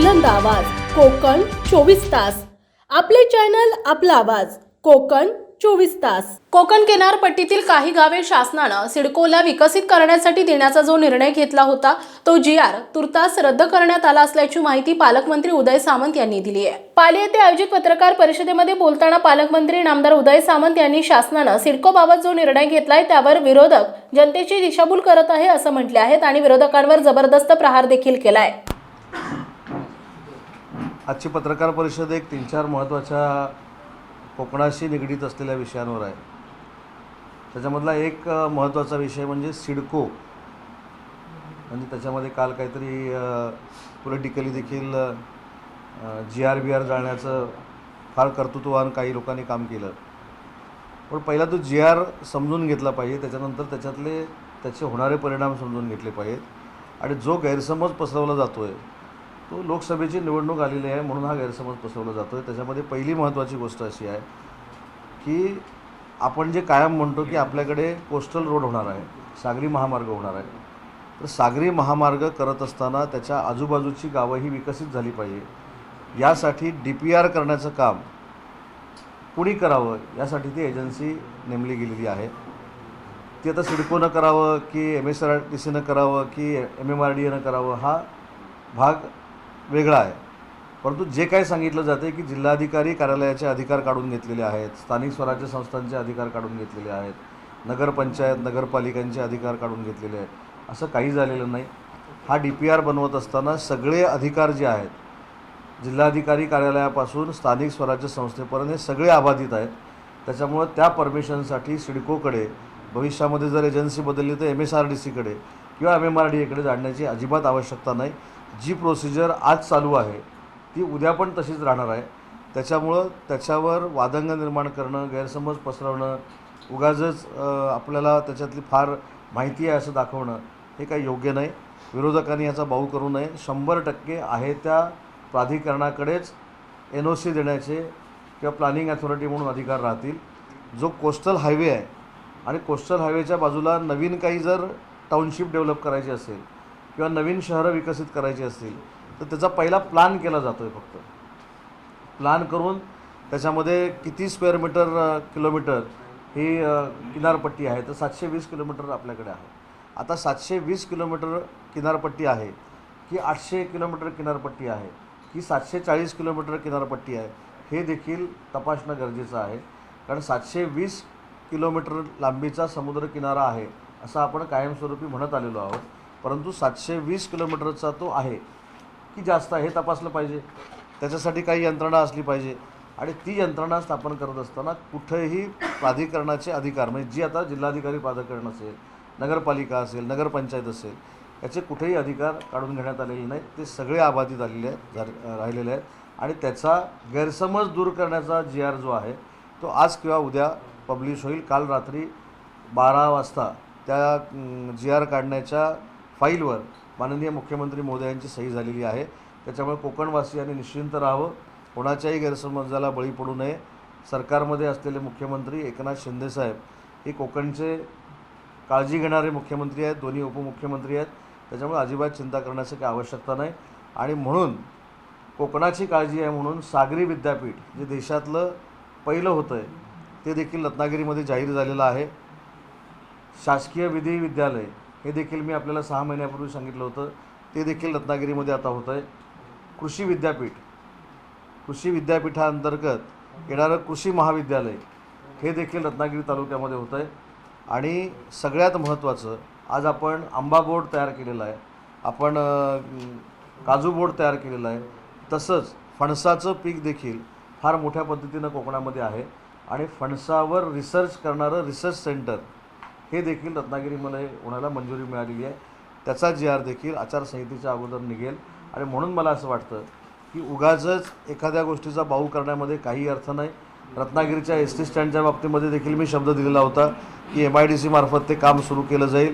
बुलंद आवाज कोकण 24 तास। आपले चॅनल आपला आवाज कोकण 24 तास। कोकण किनारपट्टीतील काही गावे शासनाने सिडकोला विकसित करण्यासाठी देण्याचा जो निर्णय घेतला होता तो जी.आर. तुर्तास रद्द करण्यात आला असल्याची माहिती पालकमंत्री उदय सामंत यांनी दिली आहे। पाली येथे आयोजित पत्रकार परिषदेमध्ये बोलताना पालकमंत्री नामदार उदय सामंत यांनी शासनाने सिडकोबाबत जो निर्णय घेतलाय त्यावर विरोधक जनतेची दिशाभूल करत आहे असं म्हटले आहेत आणि विरोधकांवर जबरदस्त प्रहार देखील केलाय। आजची पत्रकार परिषद एक 3-4 महत्त्वाच्या कोकणाशी निगडीत असलेल्या विषयांवर आहे। त्याच्यामधला एक महत्त्वाचा विषय म्हणजे सिडको, म्हणजे त्याच्यामध्ये काल काहीतरी पॉलिटिकली देखील जी.आर. जाळण्याचं फार कर्तृत्ववान काही लोकांनी काम केलं। पण पहिला तो जी.आर. समजून घेतला पाहिजे, त्याच्यानंतर त्याचे होणारे परिणाम समजून घेतले पाहिजेत। आणि जो गैरसमज पसरवला जातो आहे तो लोकसभेची निवडणूक आलेली आहे म्हणून हा गैरसमज पसरवला जातो आहे। त्याच्यामध्ये पहिली महत्त्वाची गोष्ट अशी आहे की आपण जे कायम म्हणतो की आपल्याकडे कोस्टल रोड होणार आहे, सागरी महामार्ग होणार आहे, तर सागरी महामार्ग करत असताना त्याच्या आजूबाजूची गावंही विकसित झाली पाहिजे। यासाठी DPR करण्याचं काम कुणी करावं यासाठी ती एजन्सी नेमली गेलेली आहे। ती आता सिडकोनं करावं की MSRDCनं करावं की MMRDAनं करावं हा भाग वेगळा आहे। परंतु जे काही सांगितलं जाते की जिल्हाधिकारी कार्यालयाचे अधिकार काढून घेतलेले आहेत, स्थानिक स्वराज्य संस्थांचे अधिकार काढून घेतलेले आहेत, नगरपंचायत नगरपालिकांचे अधिकार काढून घेतलेले आहेत, असं काही झालेलं नाही। हा DPR बनवत असताना सगळे अधिकार जे आहेत जिल्हाधिकारी कार्यालयापासून स्थानिक स्वराज्य संस्थेपर्यंत हे सगळे अबाधित आहेत। त्याच्यामुळं त्या परमिशनसाठी सिडकोकडे भविष्यामध्ये जर एजन्सी बदलली तर MSRDCकडे किंवा MMRDAकडे जाण्याची अजिबात आवश्यकता नाही। जी प्रोसिजर आज चालू आहे ती उद्या पण तशीच राहणार आहे। त्याच्यामुळं त्याच्यावर वादंग निर्माण करणं, गैरसमज पसरवणं, उगाचच आपल्याला त्याच्यातली फार माहिती आहे असं दाखवणं हे काही योग्य नाही। विरोधकांनी याचा बाऊ करू नये। 100% आहे त्या प्राधिकरणाकडेच NOC देण्याचे किंवा प्लॅनिंग अथॉरिटी म्हणून अधिकार राहतील। जो कोस्टल हायवे आहे आणि कोस्टल हायवेच्या बाजूला नवीन काही जर टाउनशिप डेव्हलप करायची असेल किंवा नवीन शहरं विकसित करायची असतील तर त्याचा पहिला प्लॅन केला जातो आहे। फक्त प्लॅन करून त्याच्यामध्ये किती स्क्वेअर किलोमीटर ही किनारपट्टी आहे तर 720 किलोमीटर आपल्याकडे आहे। आता 720 किलोमीटर किनारपट्टी आहे की 800 किलोमीटर किनारपट्टी आहे की 740 किलोमीटर किनारपट्टी आहे हे देखील तपासणं गरजेचं आहे। कारण 720 किलोमीटर लांबीचा समुद्र किनारा आहे असं आपण कायमस्वरूपी म्हणत आलेलो आहोत, परंतु 720 किलोमीटरचा तो आहे की जास्त आहे हे तपासलं पाहिजे। त्याच्यासाठी काही यंत्रणा असली पाहिजे आणि ती यंत्रणा स्थापन करत असताना कुठेही प्राधिकरणाचे अधिकार म्हणजे जी आता जिल्हाधिकारी प्राधिकरण असेल, नगरपालिका असेल, नगरपंचायत असेल, याचे कुठेही अधिकार काढून घेण्यात आलेले नाहीत। ते सगळे अबाधित राहिलेले आहेत आणि त्याचा गैरसमज दूर करण्याचा जी.आर. जो आहे तो आज किंवा उद्या पब्लिश होईल। काल रात्री 12 वाजता त्या जी.आर. काढण्याच्या फाईलवर माननीय मुख्यमंत्री महोदयांची सही झालेली आहे। त्याच्यामुळे कोकणवासियांनी निश्चिंत राहावं, कोणाच्याही गैरसमजाला बळी पडू नये। सरकारमध्ये असलेले मुख्यमंत्री एकनाथ शिंदेसाहेब हे कोकणचे काळजी घेणारे मुख्यमंत्री आहेत, दोन्ही उपमुख्यमंत्री आहेत। त्याच्यामुळे अजिबात चिंता करण्याची काही आवश्यकता नाही। आणि म्हणून कोकणाची काळजी आहे म्हणून सागरी विद्यापीठ जे देशातलं पहिलं होतं आहे ते देखील रत्नागिरीमध्ये जाहीर झालेलं आहे। शासकीय विधी विद्यालय हे देखील मी आपल्याला 6 महिन्यापूर्वी सांगितलं होतं, ते देखील रत्नागिरीमध्ये आता होतं आहे। कृषी विद्यापीठाअंतर्गत येणारं कृषी महाविद्यालय हे देखील रत्नागिरी तालुक्यामध्ये होतं आहे। आणि सगळ्यात महत्त्वाचं आज आपण आंबा बोर्ड तयार केलेला आहे, आपण काजू बोर्ड तयार केलेला आहे, तसंच फणसाचं पीक देखील फार मोठ्या पद्धतीनं कोकणामध्ये आहे आणि फणसावर रिसर्च करणारं रिसर्च सेंटर हे देखील रत्नागिरीमध्ये होण्याला मंजुरी मिळालेली आहे। त्याचा जी.आर. देखील आचारसंहितेच्या अगोदर निघेल। आणि म्हणून मला असं वाटतं की उगाचच एखाद्या गोष्टीचा बाऊ करण्यामध्ये काही अर्थ नाही। रत्नागिरीच्या ST स्टँडच्या बाबतीमध्ये देखील मी शब्द दिलेला होता की MIDC मार्फत ते काम सुरू केलं जाईल।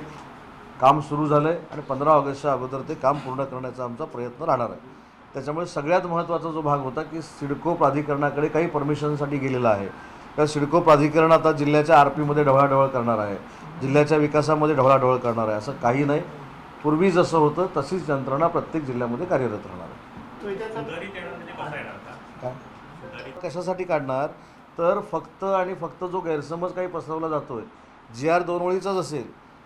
काम सुरू झालं आहे आणि 15 ऑगस्टच्या अगोदर ते काम पूर्ण करण्याचा आमचा प्रयत्न राहणार आहे। त्याच्यामुळे सगळ्यात महत्त्वाचा जो भाग होता की सिडको प्राधिकरणाकडे काही परमिशनसाठी गेलेला आहे, तर सिडको प्राधिकरण आता जिल्ह्याच्या RPमध्ये ढवळाढवळ करणार आहे, जिल्ह्याच्या विकासामध्ये ढवळाढवळ करणार आहे, असं काही नाही। पूर्वी जसं होतं तशीच यंत्रणा प्रत्येक जिल्ह्यामध्ये कार्यरत राहणार आहे। सुधारित येणार म्हणजे कसा येणार का? काय सुधारित कशासाठी काढणार तर फक्त आणि फक्त जो गैरसमज काही पसरवला जातो आहे GR 2 ओळीचाच असेल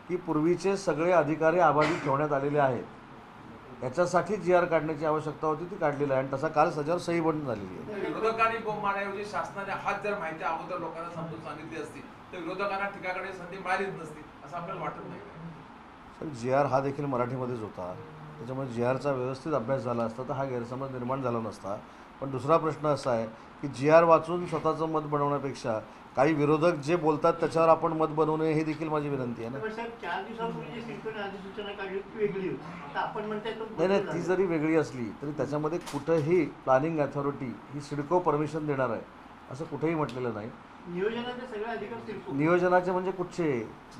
की पूर्वीचे सगळे अधिकारी अबाधित ठेवण्यात आलेले आहेत याच्यासाठी GR काढण्याची आवश्यकता होती ती काढलेली आहे आणि तसा काल सजावर सही पण झालेली आहे. विरोधकांनी बोंब मारण्याऐवजी शासनाने हाच जर माहिती अगोदर लोकांना समजून सांगितली असती तर विरोधकांना ठिकाणी संधी मिळालीच नसती असं आपल्याला वाटत नाही. सर GR हा देखील मराठीमध्येच होता त्याच्यामुळे GRचा व्यवस्थित अभ्यास झाला असता तर हा गैरसमज निर्माण झाला नसता. पण दुसरा प्रश्न असा आहे की GR वाचून स्वतःचं मत बनवण्यापेक्षा काही विरोधक जे बोलतात त्याच्यावर आपण मत बनवणे ही देखील माझी विनंती आहे ना. पण साहेब 4 दिवसापूर्वी जी सिडकोने अधिसूचना काढली ती वेगळी होती. आता आपण म्हणताय तो नाही नाही बदल ती झाला. जरी वेगळी असली तरी त्याच्यामध्ये कुठंही प्लॅनिंग अथॉरिटी ही सिडको परमिशन देणार आहे असं कुठेही म्हटलेलं नाही. नियोजनाचे सगळे अधिकार सिडको. नियोजनाचे म्हणजे कुठचे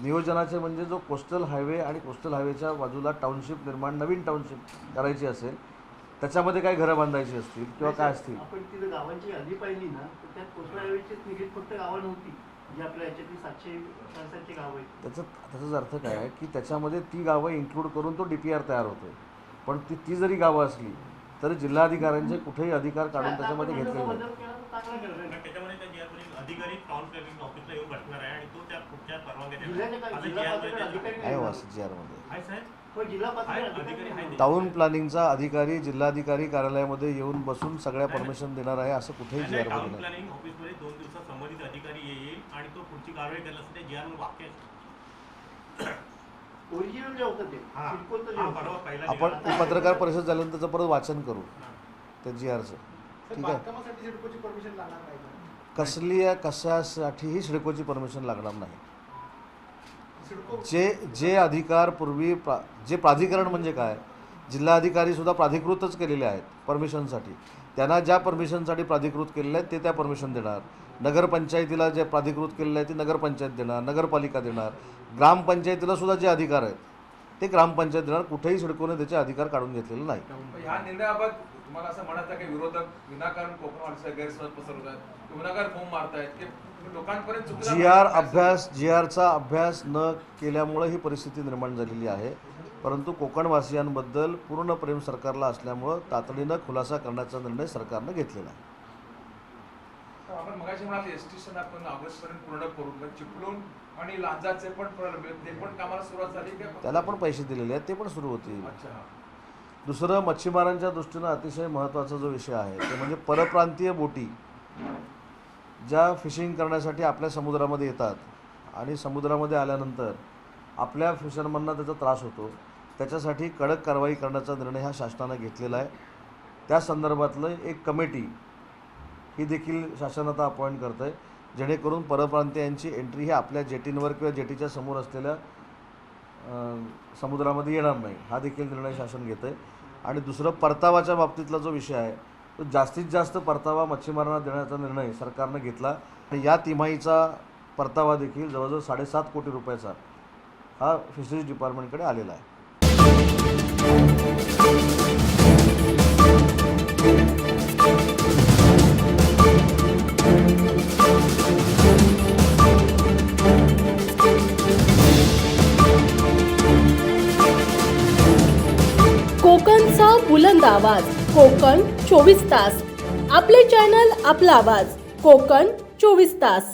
नियोजनाचे म्हणजे जो कोस्टल हायवे आणि कोस्टल हायवेच्या बाजूला टाउनशिप निर्माण नवीन टाउनशिप करायची असेल त्याच्यामध्ये काही घरं बांधायची असतील किंवा काय असतील आपण तिथं गावांची यादी पाहिली ना तर त्यात कोस्टल हायवेचीच निगडीत फक्त गावं नव्हती जी आपल्या याच्यातली 700 गावं आहेत. त्याचाच अर्थ काय आहे की त्याच्यामध्ये ती गावं इन्क्लूड करून तो DPR तयार होतो पण ती जरी गावं असली तरी जिल्हाधिकाऱ्यांचे कुठेही अधिकार काढून आता त्याच्यामध्ये आपण घेतलेले जसं नाही. बदल केला तर चांगला केला कारण नाही. त्याच्यामध्ये त्या GR अधिकारी टाउन प्लॅनिंग ऑफिसला येऊन बसणार आहे आणि तो त्या पुढच्या परवानग्या जिल्ह्याचे देणार. काय- आता जिल्हा GR पातळीवर मध्ये अधिकारी आहे नाही. वास GRमध्ये आहे साहेब, हो, जिल्हा पातळीवर आहे, अधिकारी अधिकारी नाही. आहे. टाउन प्लॅनिंगचा अधिकारी जिल्हाधिकारी कार्यालयामध्ये येऊन बसून सगळ्या परमिशन देणार आहे असं कुठेही नाही, GR टाउन मध्ये नाही. प्लॅनिंग ऑफिसमध्ये 2 दिवसात संबंधित अधिकारी येईल आणि तो पुढची कारवाई करण्यासाठी GR वर वाक्य आहे. ओरिजिनल जे होतं ते हा. सिडकोचं जे हा, होतं. परवा पहिला आपण निघाला. ती पत्रकार परिषद झाल्यानंतर त्याचं परत वाचन करू हा. त्या GRचं ठीक आहे. बांधकामासाठी सिडकोची परमिशन लागणार नाही का? कसली कशासाठीही सिडकोची परमिशन लागणार नाही. सिडको जे अधिकार पूर्वी जे प्राधिकरण म्हणजे काय जिल्हाधिकारी सुद्धा प्राधिकृतच केलेले आहेत परमिशनसाठी त्यांना ज्या परमिशनसाठी प्राधिकृत केलेले आहेत ते त्या परमिशन देणार. नगरपंचायतीला जे प्राधिकृत केलेलं आहे ते नगरपंचायत देणार नगरपालिका देणार ग्रामपंचायतीला सुद्धा जे अधिकार आहेत ते ग्रामपंचायत देणार. कुठेही सिडकोने त्याचे अधिकार काढून घेतलेले नाही. पण ह्या निर्णयाबाबत तुम्हाला असं म्हणत आहे की विरोधक विनाकारण कोकण वाढीचा गैरसमज पसरवत आहेत विनाकारण बोंब मारतायत की लोकांपर्यंत चुकीचा GRचा अभ्यास न केल्यामुळे ही परिस्थिती निर्माण झालेली आहे. परंतु कोकणवासियांबद्दल पूर्ण प्रेम सरकारला असल्यामुळं तातडीनं खुलासा करण्याचा निर्णय सरकारनं घेतलेला आहे. आपण मगाशी म्हणाले एसटी आपण ऑगस्टपर्यंत पूर्ण करू पण चिपळूण आणि लांजाचे पण ते पण कामाला सुरुवात झाली का? त्याला पण पैसे दिलेले आहेत ते पण सुरू होतील. अच्छा. दुसरं मच्छीमारांच्या दृष्टीनं अतिशय महत्त्वाचा जो विषय आहे ते म्हणजे परप्रांतीय बोटी ज्या फिशिंग करण्यासाठी आपल्या समुद्रामध्ये येतात आणि समुद्रामध्ये आल्यानंतर आपल्या फिशरमनना त्याचा त्रास होतो त्याच्यासाठी कडक कारवाई करण्याचा निर्णय हा शासनानं घेतलेला आहे. त्या संदर्भातलं एक कमिटी ही देखील शासन आता अपॉइंट करतं आहे जेणेकरून परप्रांतीयांची एंट्री ही आपल्या जेटींवर किंवा जेटीच्या समोर असलेल्या समुद्रामध्ये येणार नाही हा देखील निर्णय शासन घेतं आहे. आणि दुसरं परतावाच्या बाबतीतला जो विषय आहे तो जास्तीत जास्त परतावा मच्छीमारांना देण्याचा निर्णय सरकारनं घेतला आणि या तिमाहीचा परतावा देखील जवळजवळ 7.5 कोटी रुपयाचा हा फिशरीज डिपार्टमेंटकडे आलेला आहे. कोकणचा बुलंद आवाज कोकण 24 तास आपले चॅनल आपला आवाज कोकण 24 तास.